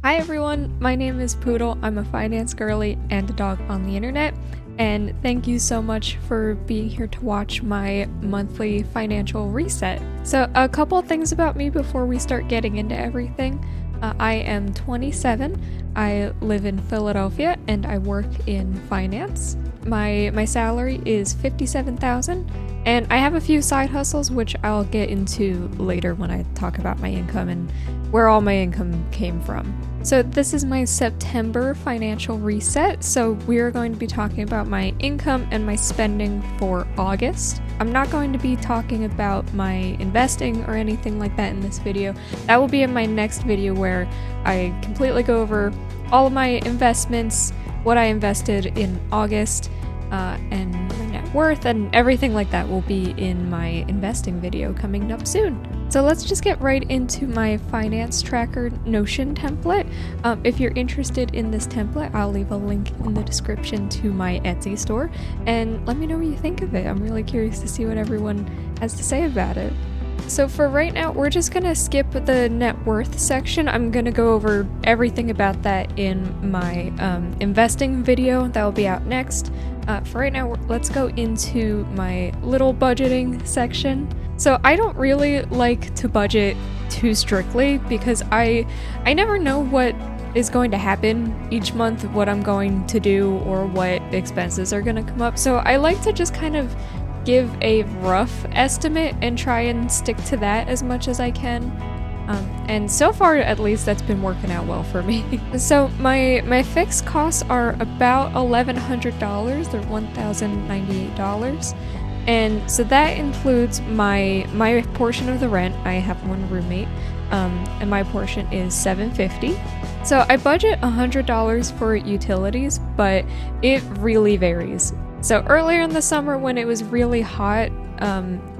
Hi everyone, my name is Poodle. I'm a finance girly and a dog on the internet, and thank you so much for being here to watch my monthly financial reset. So, a couple things about me before we start getting into everything. I am 27. I live in Philadelphia and I work in finance. My salary is $57,000, and I have a few side hustles which I'll get into later when I talk about my income and where all my income came from. So this is my September financial reset. So we're going to be talking about my income and my spending for August. I'm not going to be talking about my investing or anything like that in this video. That will be in my next video where I completely go over all of my investments, what I invested in August, and my net worth and everything like that will be in my investing video coming up soon. So let's just get right into my finance tracker Notion template. If you're interested in this template, I'll leave a link in the description to my Etsy store, and let me know what you think of it. I'm really curious to see what everyone has to say about it. So for right now, we're just gonna skip the net worth section. I'm gonna go over everything about that in my investing video that will be out next. For right now, let's go into my little budgeting section. So I don't really like to budget too strictly because I never know what is going to happen each month, what I'm going to do, or what expenses are gonna come up. So I like to just kind of give a rough estimate and try and stick to that as much as I can. And so far, at least, that's been working out well for me. So my fixed costs are about $1,100 or $1,098. And so that includes my portion of the rent. I have one roommate, and my portion is $750. So I budget $100 for utilities, but it really varies. So earlier in the summer when it was really hot,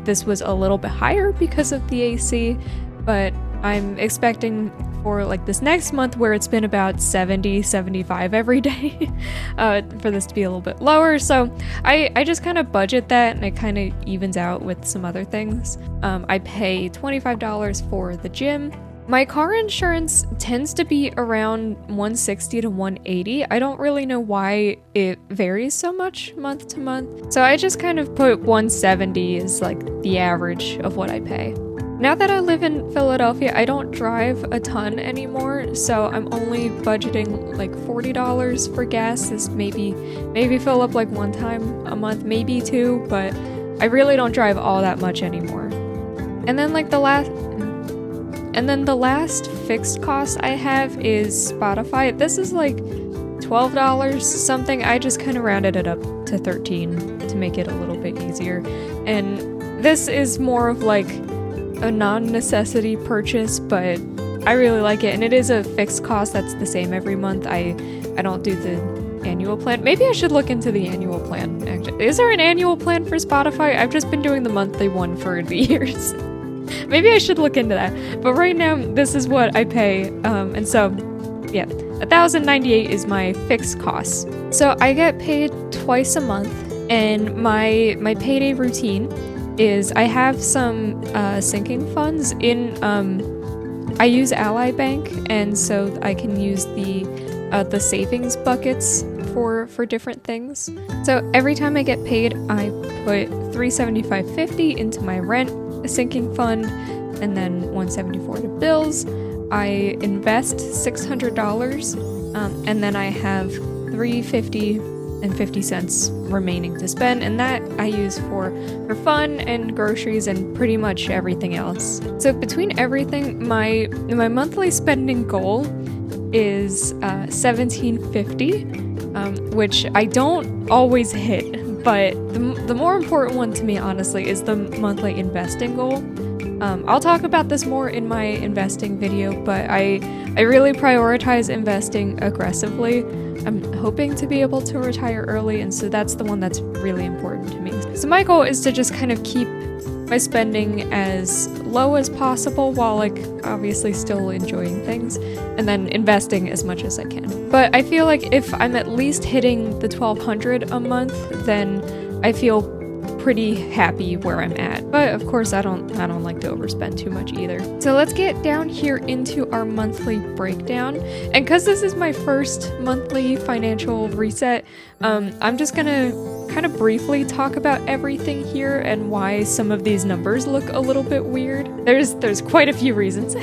this was a little bit higher because of the AC, but I'm expecting for like this next month where it's been about 70, 75 every day, for this to be a little bit lower. So I just kind of budget that and it kind of evens out with some other things. I pay $25 for the gym. My car insurance tends to be around $160 to $180. I don't really know why it varies so much month to month. So I just kind of put $170 as like the average of what I pay. Now that I live in Philadelphia, I don't drive a ton anymore, so I'm only budgeting like $40 for gas. This maybe fill up like one time a month, maybe two, but I really don't drive all that much anymore. And then the last fixed cost I have is Spotify. This is like $12 something. I just kind of rounded it up to $13 to make it a little bit easier. And this is more of like a non-necessity purchase, but I really like it, and it is a fixed cost that's the same every month. I don't do the annual plan. Maybe I should look into the annual plan, actually. Is there an annual plan for Spotify? I've just been doing the monthly one for the years. Maybe I should look into that. But right now, this is what I pay, and so, yeah, $1,098 is my fixed cost. So I get paid twice a month, and my payday routine is I have some sinking funds in I use Ally Bank, and so I can use the savings buckets for different things. So every time I get paid, I put $375.50 into my rent sinking fund, and then $174 to bills. I invest $600, and then I have $350.50 remaining to spend, and that I use for fun and groceries and pretty much everything else. So between everything, my monthly spending goal is $1,750, which I don't always hit, but the more important one to me, honestly, is the monthly investing goal. I'll talk about this more in my investing video, but I really prioritize investing aggressively. I'm hoping to be able to retire early, and so that's the one that's really important to me. So my goal is to just kind of keep my spending as low as possible while like obviously still enjoying things, and then investing as much as I can. But I feel like if I'm at least hitting the $1,200 a month, then I feel pretty happy where I'm at. But of course, I don't like to overspend too much either. So let's get down here into our monthly breakdown. And because this is my first monthly financial reset, I'm just gonna kind of briefly talk about everything here and why some of these numbers look a little bit weird. There's quite a few reasons.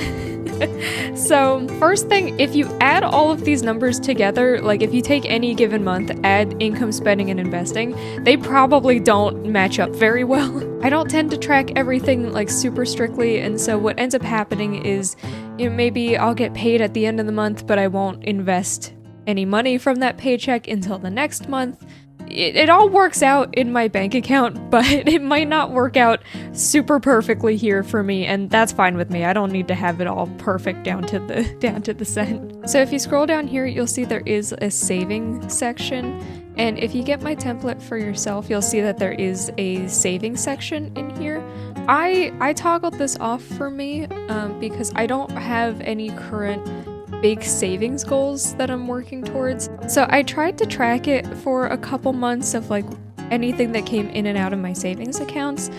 So first thing, if you add all of these numbers together, like if you take any given month, add income, spending, and investing, they probably don't match up very well. I don't tend to track everything like super strictly, and so what ends up happening is, maybe I'll get paid at the end of the month, but I won't invest any money from that paycheck until the next month. It all works out in my bank account, but it might not work out super perfectly here for me, and that's fine with me. I don't need to have it all perfect down to the cent. So if you scroll down here, you'll see there is a saving section, and if you get my template for yourself, you'll see that there is a saving section in here. I toggled this off for me because I don't have any current big savings goals that I'm working towards. So I tried to track it for a couple months of like anything that came in and out of my savings accounts,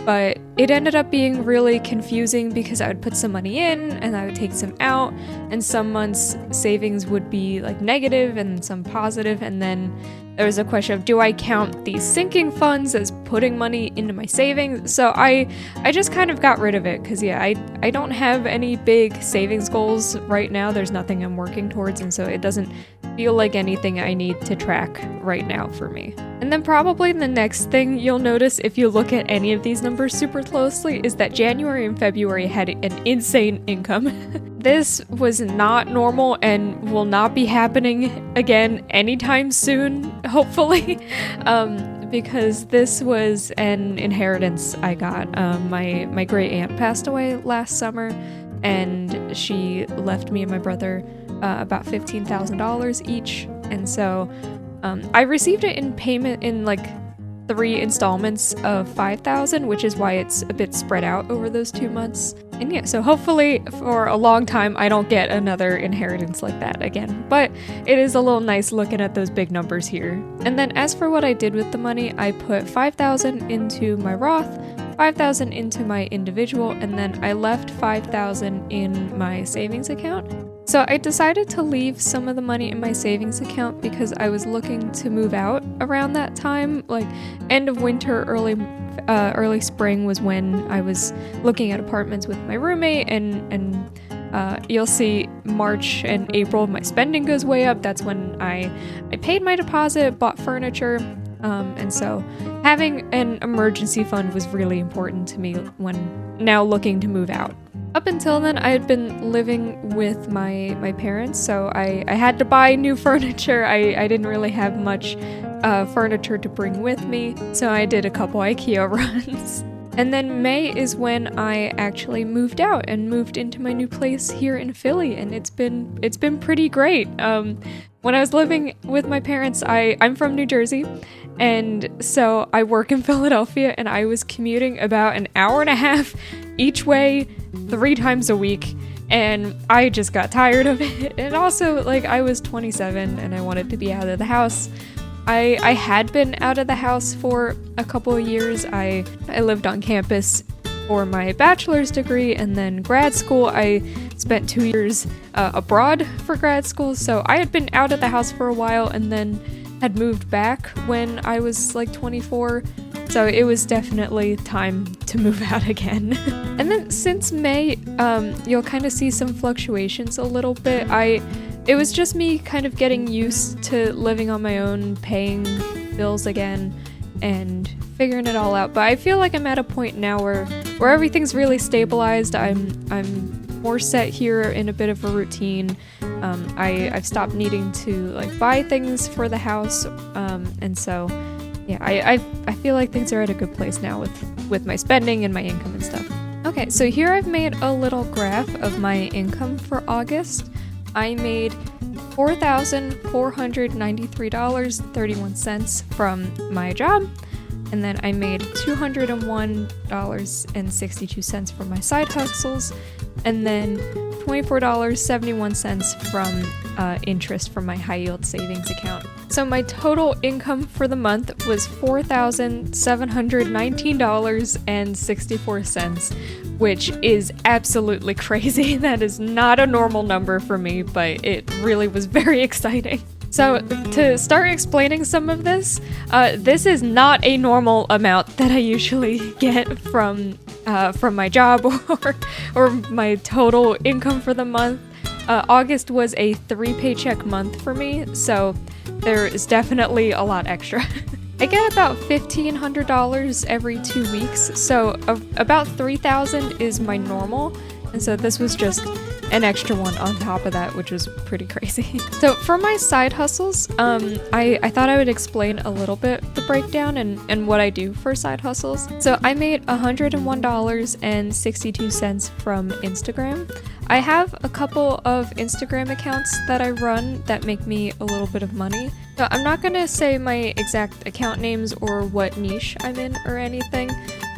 but it ended up being really confusing because I would put some money in and I would take some out, and some months savings would be like negative and some positive, and then there was a question of, do I count these sinking funds as putting money into my savings? So I just kind of got rid of it because I don't have any big savings goals right now. There's nothing I'm working towards, and so it doesn't feel like anything I need to track right now for me. And then probably the next thing you'll notice if you look at any of these numbers super closely is that January and February had an insane income. This was not normal and will not be happening again anytime soon, hopefully, because this was an inheritance I got. My great aunt passed away last summer, and she left me and my brother about $15,000 each, and so I received it in payment in like 3 installments of $5,000, which is why it's a bit spread out over those 2 months. And yeah, so hopefully for a long time I don't get another inheritance like that again. But it is a little nice looking at those big numbers here. And then as for what I did with the money, I put $5,000 into my Roth, $5,000 into my individual, and then I left $5,000 in my savings account. So I decided to leave some of the money in my savings account because I was looking to move out around that time, like end of winter, early spring was when I was looking at apartments with my roommate, and you'll see March and April my spending goes way up. That's when I paid my deposit, bought furniture, and so having an emergency fund was really important to me when now looking to move out. Up until then, I had been living with my parents, so I had to buy new furniture. I didn't really have much furniture to bring with me, so I did a couple IKEA runs. And then May is when I actually moved out and moved into my new place here in Philly, and it's been pretty great. When I was living with my parents, I'm from New Jersey, and so I work in Philadelphia, and I was commuting about an hour and a half each way 3 times a week, and I just got tired of it. And also, like, I was 27 and I wanted to be out of the house. I had been out of the house for a couple of years. I lived on campus for my bachelor's degree, and then grad school I spent 2 years abroad for grad school, so I had been out of the house for a while and then had moved back when I was like 24, so it was definitely time to move out again. And then since May, you'll kind of see some fluctuations a little bit. It was just me kind of getting used to living on my own, paying bills again, and figuring it all out. But I feel like I'm at a point now where everything's really stabilized. I'm more set here in a bit of a routine. I've stopped needing to like buy things for the house, and so yeah, I feel like things are at a good place now with my spending and my income and stuff. Okay, so here I've made a little graph of my income for August. I made $4,493.31 from my job, and then I made $201.62 from my side hustles, and then $24.71 from interest from my high yield savings account. So my total income for the month was $4,719.64, which is absolutely crazy. That is not a normal number for me, but it really was very exciting. So to start explaining some of this, this is not a normal amount that I usually get from my job or my total income for the month. August was a 3 paycheck month for me, so there is definitely a lot extra. I get about $1,500 every 2 weeks, so about $3,000 is my normal, and so this was just an extra one on top of that, which was pretty crazy. So for my side hustles, I thought I would explain a little bit the breakdown and what I do for side hustles. So I made $101.62 from Instagram. I have a couple of Instagram accounts that I run that make me a little bit of money. So I'm not gonna say my exact account names or what niche I'm in or anything,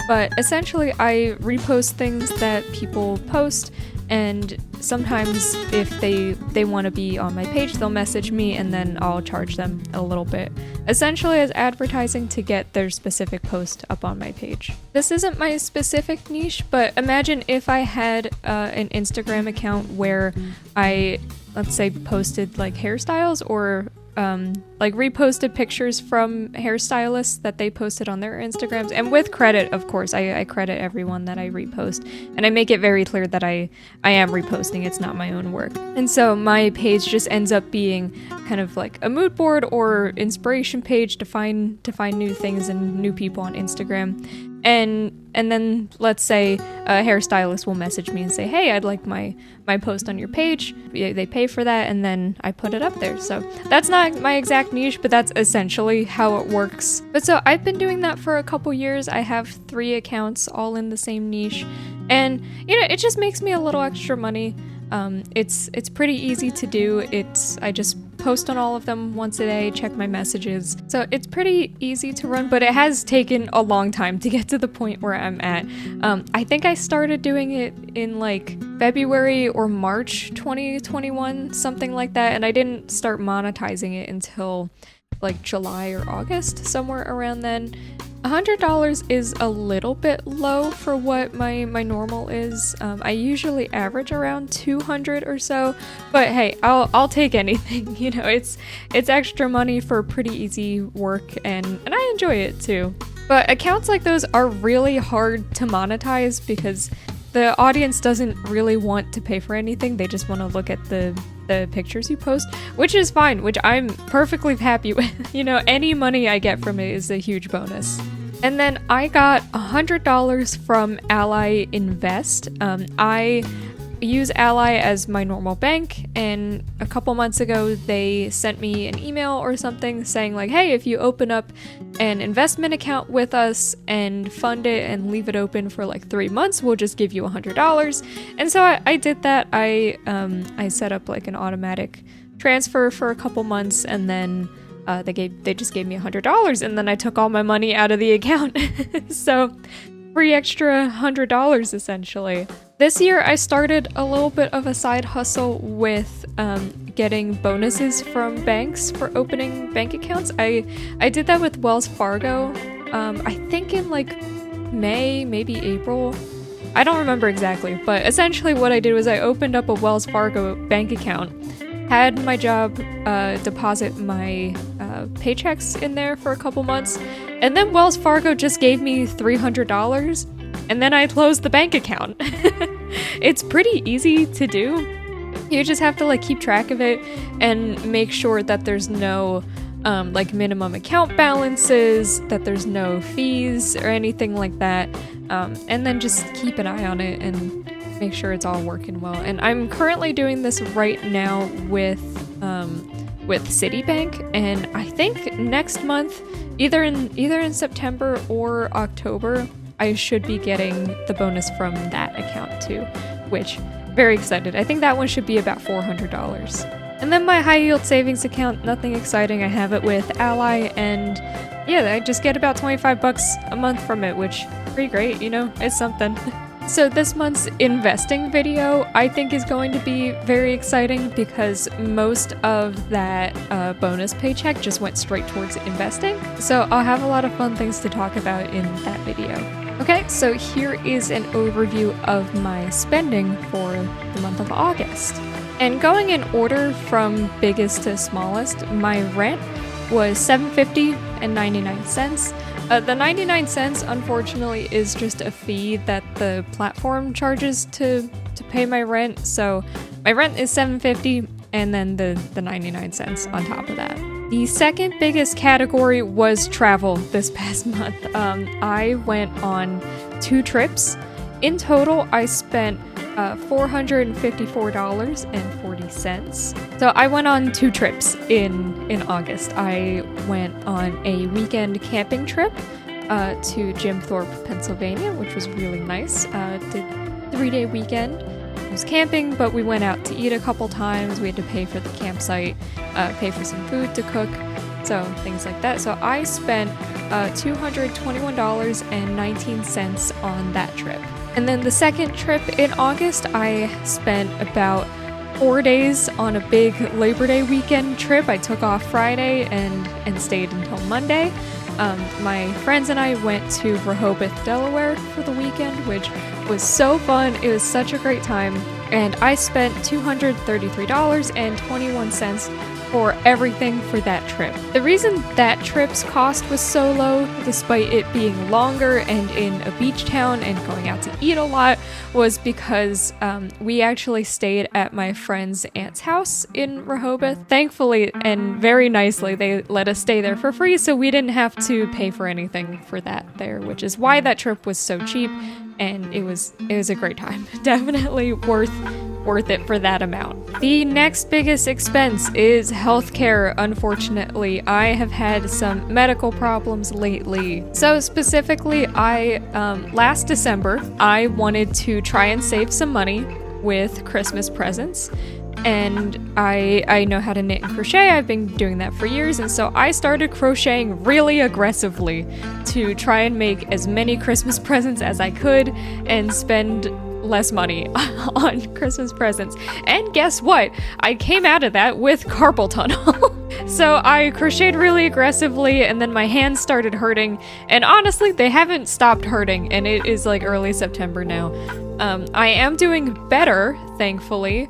but essentially I repost things that people post, and sometimes if they want to be on my page, they'll message me and then I'll charge them a little bit, essentially as advertising to get their specific post up on my page. This isn't my specific niche, but imagine if I had an Instagram account where I, let's say, posted like hairstyles or like reposted pictures from hairstylists that they posted on their Instagrams, and with credit, of course. I credit everyone that I repost, and I make it very clear that I am reposting, it's not my own work. And so my page just ends up being kind of like a mood board or inspiration page to find new things and new people on Instagram. And then let's say a hairstylist will message me and say, hey, I'd like my post on your page. They pay for that, and then I put it up there. So that's not my exact niche, but that's essentially how it works. But so I've been doing that for a couple years. I have 3 accounts all in the same niche, and it just makes me a little extra money. It's pretty easy to do. I just post on all of them once a day, check my messages. So it's pretty easy to run, but it has taken a long time to get to the point where I'm at. I think I started doing it in like February or March 2021, something like that, and I didn't start monetizing it until like July or August, somewhere around then. $100 is a little bit low for what my normal is. I usually average around 200 or so, but hey, I'll take anything. It's extra money for pretty easy work, and I enjoy it too. But accounts like those are really hard to monetize because the audience doesn't really want to pay for anything. They just want to look at the pictures you post, which is fine, which I'm perfectly happy with. Any money I get from it is a huge bonus. And then I got $100 from Ally Invest. I use Ally as my normal bank, and a couple months ago they sent me an email or something saying like, hey, if you open up an investment account with us and fund it and leave it open for like 3 months, we'll just give you $100. And so I did that. I set up like an automatic transfer for a couple months, and then they just gave me $100, and then I took all my money out of the account. So free extra $100 essentially. This year I started a little bit of a side hustle with getting bonuses from banks for opening bank accounts. I did that with Wells Fargo, I think in like May, maybe April. I don't remember exactly, but essentially what I did was I opened up a Wells Fargo bank account, had my job deposit my paychecks in there for a couple months, and then Wells Fargo just gave me $300, and then I closed the bank account. It's pretty easy to do. You just have to like keep track of it and make sure that there's no like minimum account balances, that there's no fees or anything like that, and then just keep an eye on it and make sure it's all working well. And I'm currently doing this right now with Citibank, and I think next month, either in September or October, I should be getting the bonus from that account too, which very excited. I think that one should be about $400. And then my high yield savings account, nothing exciting. I have it with Ally, and yeah, I just get about $25 a month from it, which is pretty great, it's something. So this month's investing video I think is going to be very exciting because most of that bonus paycheck just went straight towards investing. So I'll have a lot of fun things to talk about in that video. Okay, so here is an overview of my spending for the month of August. And going in order from biggest to smallest, my rent was $7.50.99. The 99 cents, unfortunately, is just a fee that the platform charges to pay my rent. So my rent is $7.50 and then the 99 cents on top of that. The second biggest category was travel this past month. I went on 2 trips. In total, I spent $454.40. So I went on 2 trips in August. I went on a weekend camping trip to Jim Thorpe, Pennsylvania, which was really nice. Did 3-day weekend. It was camping, but we went out to eat a couple times. We had to pay for the campsite, pay for some food to cook, so things like that. So I spent $221.19 on that trip. And then the second trip in August, I spent about 4 days on a big Labor Day weekend trip. I took off Friday and stayed until Monday. My friends and I went to Rehoboth, Delaware for the weekend, which was so fun. It was such a great time. And I spent $233.21 for everything for that trip. The reason that trip's cost was so low, despite it being longer and in a beach town and going out to eat a lot, was because we actually stayed at my friend's aunt's house in Rehoboth. Thankfully and very nicely, they let us stay there for free, so we didn't have to pay for anything for that there, which is why that trip was so cheap, and it was a great time. Definitely worth it for that amount. The next biggest expense is healthcare. Unfortunately, I have had some medical problems lately. So specifically, last December, I wanted to try and save some money with Christmas presents. And I know how to knit and crochet. I've been doing that for years, and so I started crocheting really aggressively to try and make as many Christmas presents as I could and spend less money on Christmas presents. And guess what? I came out of that with carpal tunnel. So I crocheted really aggressively, and then my hands started hurting, and honestly, they haven't stopped hurting, and it is like early September now. I am doing better, thankfully,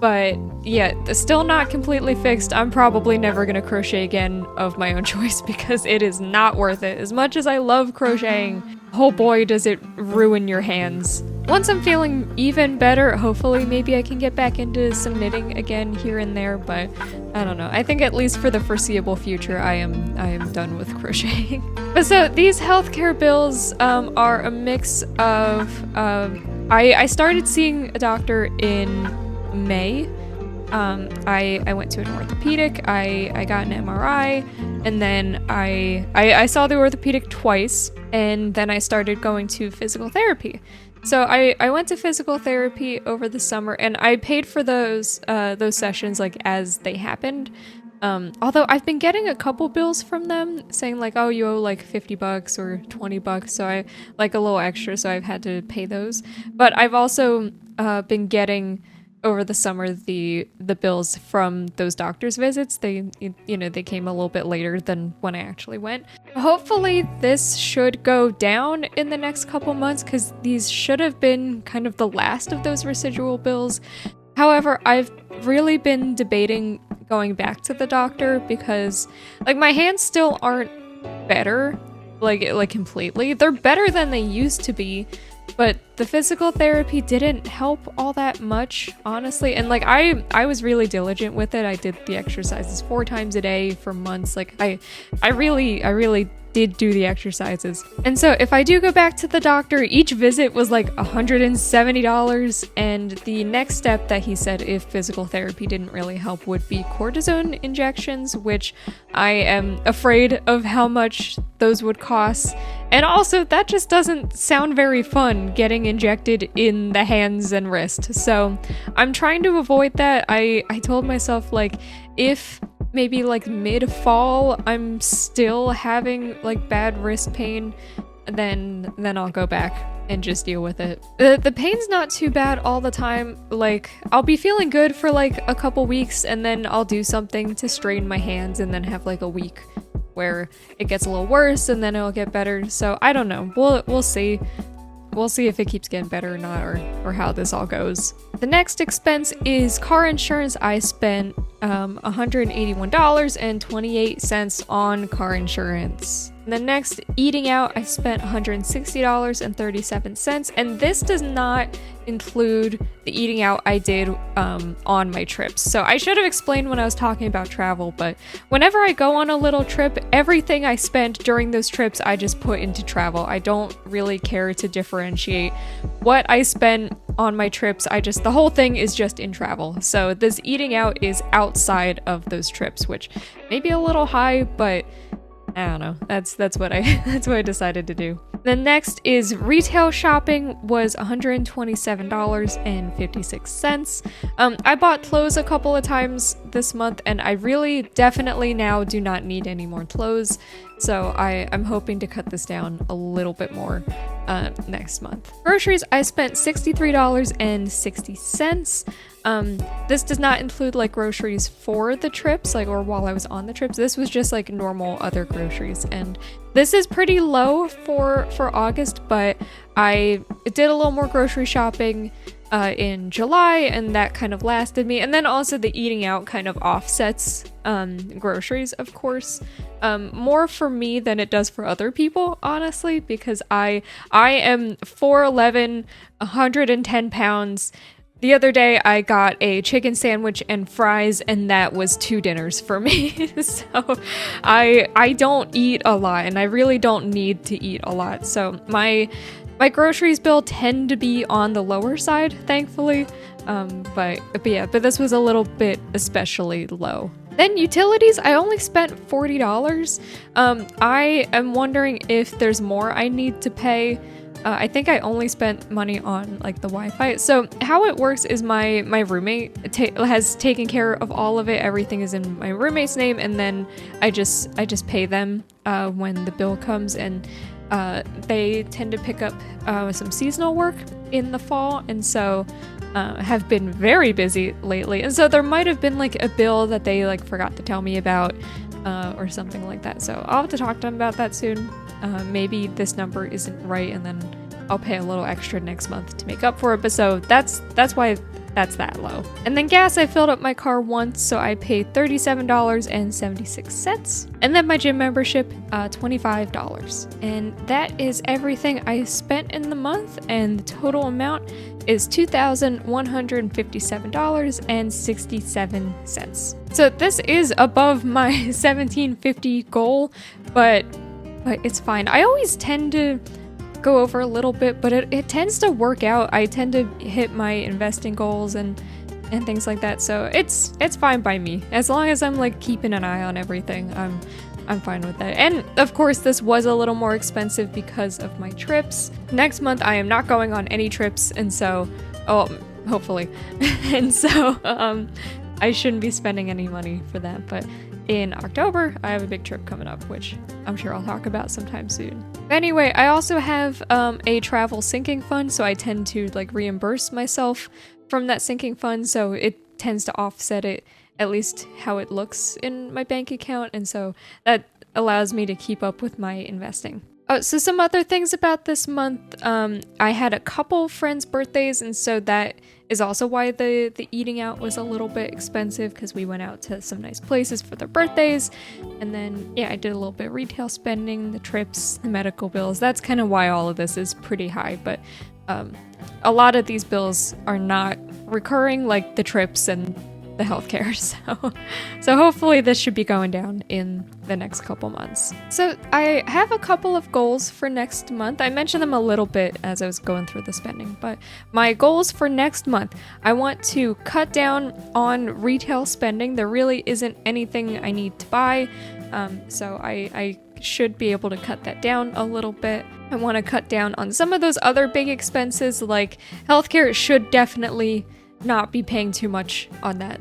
but yeah, still not completely fixed. I'm probably never gonna crochet again of my own choice because it is not worth it. As much as I love crocheting, oh boy, does it ruin your hands. Once I'm feeling even better, hopefully maybe I can get back into some knitting again here and there, but I don't know. I think at least for the foreseeable future, I am done with crocheting. But so these healthcare bills are a mix of I started seeing a doctor in May. I went to an orthopedic, I got an MRI, and then I saw the orthopedic twice, and then I started going to physical therapy. So I went to physical therapy over the summer, and I paid for those sessions like as they happened. Although I've been getting a couple bills from them saying like, oh, you owe like $50 or $20, so I like a little extra, so I've had to pay those. But I've also been getting over the summer the bills from those doctor's visits. They came a little bit later than when I actually went. Hopefully this should go down in the next couple months because these should have been kind of the last of those residual bills. However, I've really been debating going back to the doctor because like my hands still aren't better like completely. They're better than they used to be, but the physical therapy didn't help all that much, honestly. And like I was really diligent with it. I did the exercises 4 times a day for months. Like I really did do the exercises. And so if I do go back to the doctor, each visit was like $170, and the next step that he said if physical therapy didn't really help would be cortisone injections, which I am afraid of how much those would cost. And also that just doesn't sound very fun, getting injected in the hands and wrist. So I'm trying to avoid that. I told myself like if maybe like mid-fall I'm still having like bad wrist pain, then I'll go back. and just deal with it. The pain's not too bad all the time. Like, I'll be feeling good for like a couple weeks, and then I'll do something to strain my hands, and then have like a week where it gets a little worse, and then it'll get better. So I don't know. We'll see. We'll see if it keeps getting better or not, or how this all goes. The next expense is car insurance. I spent $181.28 on car insurance. And the next, eating out, I spent $160.37, and this does not include the eating out I did on my trips. So I should have explained when I was talking about travel, but whenever I go on a little trip, everything I spent during those trips I just put into travel. I don't really care to differentiate what I spent on my trips. The whole thing is just in travel. So this eating out is outside of those trips, which may be a little high, but I don't know. That's what I decided to do. The next is retail shopping was $127.56. I bought clothes a couple of times this month, and I really definitely now do not need any more clothes. So I'm hoping to cut this down a little bit more next month. Groceries, I spent $63.60. This does not include like groceries for the trips, like, or while I was on the trips. This was just like normal other groceries, and this is pretty low for August, but I did a little more grocery shopping in July, and that kind of lasted me. And then also the eating out kind of offsets groceries, of course, more for me than it does for other people, honestly, because I am 4'11", 110 pounds. The other day I got a chicken sandwich and fries, and that was 2 dinners for me. So I don't eat a lot, and I really don't need to eat a lot. So my groceries bill tend to be on the lower side, thankfully. But this was a little bit especially low. Then utilities, I only spent $40. I am wondering if there's more I need to pay. I think I only spent money on like the Wi-Fi. So how it works is my roommate has taken care of all of it. Everything is in my roommate's name, and then I just pay them when the bill comes, and they tend to pick up some seasonal work in the fall, and so have been very busy lately. And so there might have been like a bill that they like forgot to tell me about or something like that. So I'll have to talk to them about that soon. Maybe this number isn't right, and then I'll pay a little extra next month to make up for it. But so that's why that's that low. And then gas, I filled up my car once, so I paid $37.76. And then my gym membership, $25. And that is everything I spent in the month, and the total amount is $2,157.67. So this is above my $1,750 goal, but it's fine. I always tend to go over a little bit, but it tends to work out. I tend to hit my investing goals and things like that, so it's fine by me. As long as I'm like keeping an eye on everything, I'm fine with that. And of course, this was a little more expensive because of my trips. Next month, I am not going on any trips, and so, hopefully. And so, I shouldn't be spending any money for that, but in October, I have a big trip coming up, which I'm sure I'll talk about sometime soon. Anyway, I also have a travel sinking fund, so I tend to like reimburse myself from that sinking fund, so it tends to offset it, at least how it looks in my bank account, and so that allows me to keep up with my investing. So some other things about this month, I had a couple friends' birthdays, and so that is also why the eating out was a little bit expensive, because we went out to some nice places for their birthdays. And then, yeah, I did a little bit of retail spending, the trips, the medical bills. That's kind of why all of this is pretty high, but a lot of these bills are not recurring, like the trips and the healthcare, so hopefully this should be going down in the next couple months. So I have a couple of goals for next month. I mentioned them a little bit as I was going through the spending, but my goals for next month, I want to cut down on retail spending. There really isn't anything I need to buy, so I should be able to cut that down a little bit. I want to cut down on some of those other big expenses, like healthcare should definitely not be paying too much on that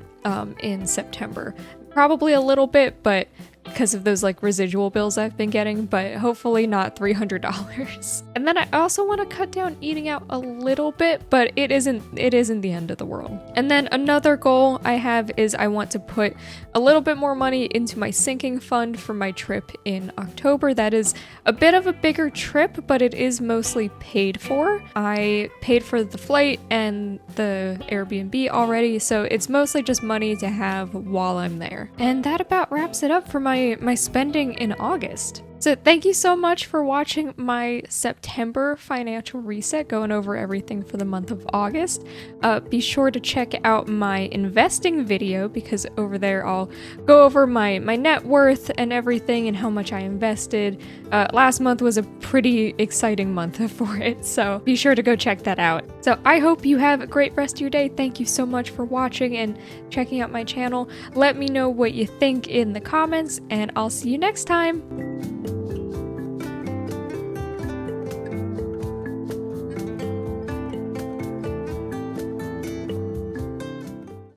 in September. Probably a little bit, but because of those like residual bills I've been getting, but hopefully not $300. And then I also want to cut down eating out a little bit, but it isn't the end of the world. And then another goal I have is I want to put a little bit more money into my sinking fund for my trip in October. That is a bit of a bigger trip, but it is mostly paid for. I paid for the flight and the Airbnb already, so it's mostly just money to have while I'm there. And that about wraps it up for my spending in August. So thank you so much for watching my September financial reset, going over everything for the month of August. Be sure to check out my investing video, because over there I'll go over my net worth and everything and how much I invested. Last month was a pretty exciting month for it, so be sure to go check that out. So I hope you have a great rest of your day. Thank you so much for watching and checking out my channel. Let me know what you think in the comments, and I'll see you next time.